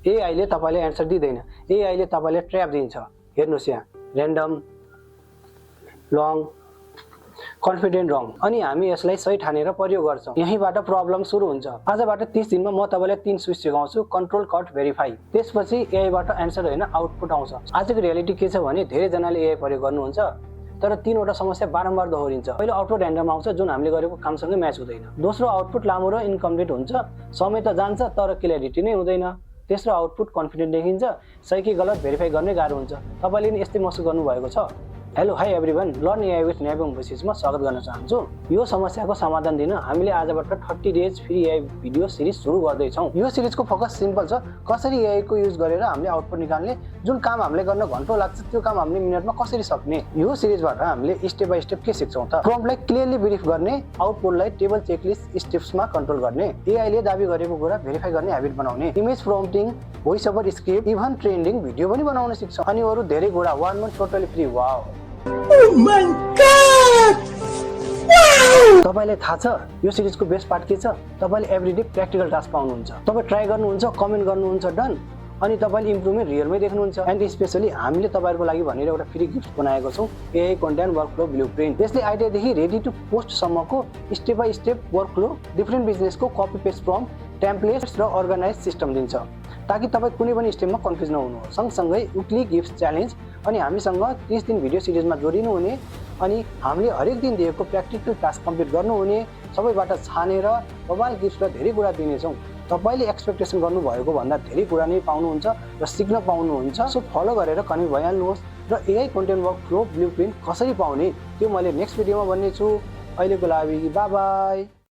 एआईले तपाईले एन्सर दिदैन। एआईले तपाईले ट्र्याप दिन्छ। हेर्नुस् यहाँ र्यान्डम, लङ, कन्फिडेन्ट रङ, अनि हामी यसलाई सही ठानेर प्रयोग गर्छौं। यहीबाट प्रब्लम सुरु हुन्छ। आजबाट 30 दिनमा म तपाईलाई 3 स्विच सिकाउँछु। Control, cut, verify. त्यसपछि एआईबाट एन्सर हैन आउटपुट आउँछ। आजको रियालिटी के छ भने धेरै जनाले एआई प्रयोग गर्नुहुन्छ तर 3 वटा समस्या बारम्बार दोहोरिन्छ। पहिलो आउटपुट र्यान्डम आउँछ जुन हामीले गरेको कामसँगै म्याच हुँदैन। दोस्रो आउटपुट लामो र इन्कम्प्लिट हुन्छ। समय त जान्छ तर क्ल्यारिटी नै हुँदैन। तेस्रो आउटपुट कन्फिडेन्ट देखिन्छ। सही कि गलत भेरिफाई गर्नै गाह्रो हुन्छ। तपाईले नि यस्तै महसुस गर्नुभएको छ? Hello hi everyone, learn AI with Nyabung भोइसेसमा स्वागत गर्न चाहन्छु। यो समस्याको समाधान दिन हामीले आजबाट 30 days free AI video series सुरु गर्दै छौं। यो सिरिजको फोकस सिम्पल छ, कसरी एआई को युज गरेर हामीले आउटपुट निकाल्ने। जुन काम हामीले गर्न घण्टौं लाग्छ त्यो काम हामीले मिनेटमा कसरी सक्ने। यो सिरिजबाट हामीले स्टेप बाइ स्टेप के सिक्छौं त? प्रम्प्टलाई क्लियरली ब्रिफ गर्ने, आउटपुटलाई टेबल चेकलिस्ट स्टेप्समा कन्ट्रोल गर्ने, एआईले दाबी गरेको कुरा भेरिफाई गर्ने ह्याबिट बनाउने, image prompting, voice over script, even trending video पनि बनाउन सिक्छौं, अनि अरु धेरै कुरा 1 month totally free. Wow, Oh my God! Wow! तपाईलाई थाहा छ यो सिरिजको बेस्ट पार्ट के छ? तपाईले एभ्रीडे प्र्याक्टिकल टास्क पाउनुहुन्छ। तपाई ट्राई गर्नुहुन्छ, कमेन्ट गर्नुहुन्छ, डन, अनि तपाईले इम्प्रुभमेन्ट रियलमै देख्नुहुन्छ। एन्ड स्पेशली हामीले तपाईहरुको लागि भनेर एउटा फ्री गिफ्ट बनाएको छौं, एआई कन्टेन्ट वर्कफ्लो ब्लुप्रिन्ट। यसले आइडिया देखि रेडी टु पोस्ट सम्मको step by step workflow, different बिजनेसको कपी पेस्ट प्रम्प्ट, टेम्प्लेट्स र अर्गनाइज सिस्टम दिन्छ ताकि तपाई कुनै पनि स्टेपमा कन्फ्युज नहुनुहोस्। सँगसँगै विकली गिफ्ट च्यालेन्ज अनि हामीसँग 30 दिन भिडियो सिरिजमा जोडिनु हुने अनि हामीले हरेक दिन दिएको प्र्याक्टिकल टास्क कम्प्लिट गर्नुहुने, सबैबाट छानेर मोबाइल गिफ्ट र धेरै कुरा दिनेछौं। तपाईले एक्सपेक्टेसन गर्नुभएको भन्दा धेरै कुरा नै पाउनुहुन्छ र सिक्न पाउनुहुन्छ। सो फलो गरेर कनेक्ट भइहाल्नुहोस् र एआई कन्टेन्ट वर्कफ्लो ब्लुप्रिन्ट कसरी पाउने त्यो मैले नेक्स्ट भिडियोमा भन्नेछु। अहिलेको लागि बाइ बाइ।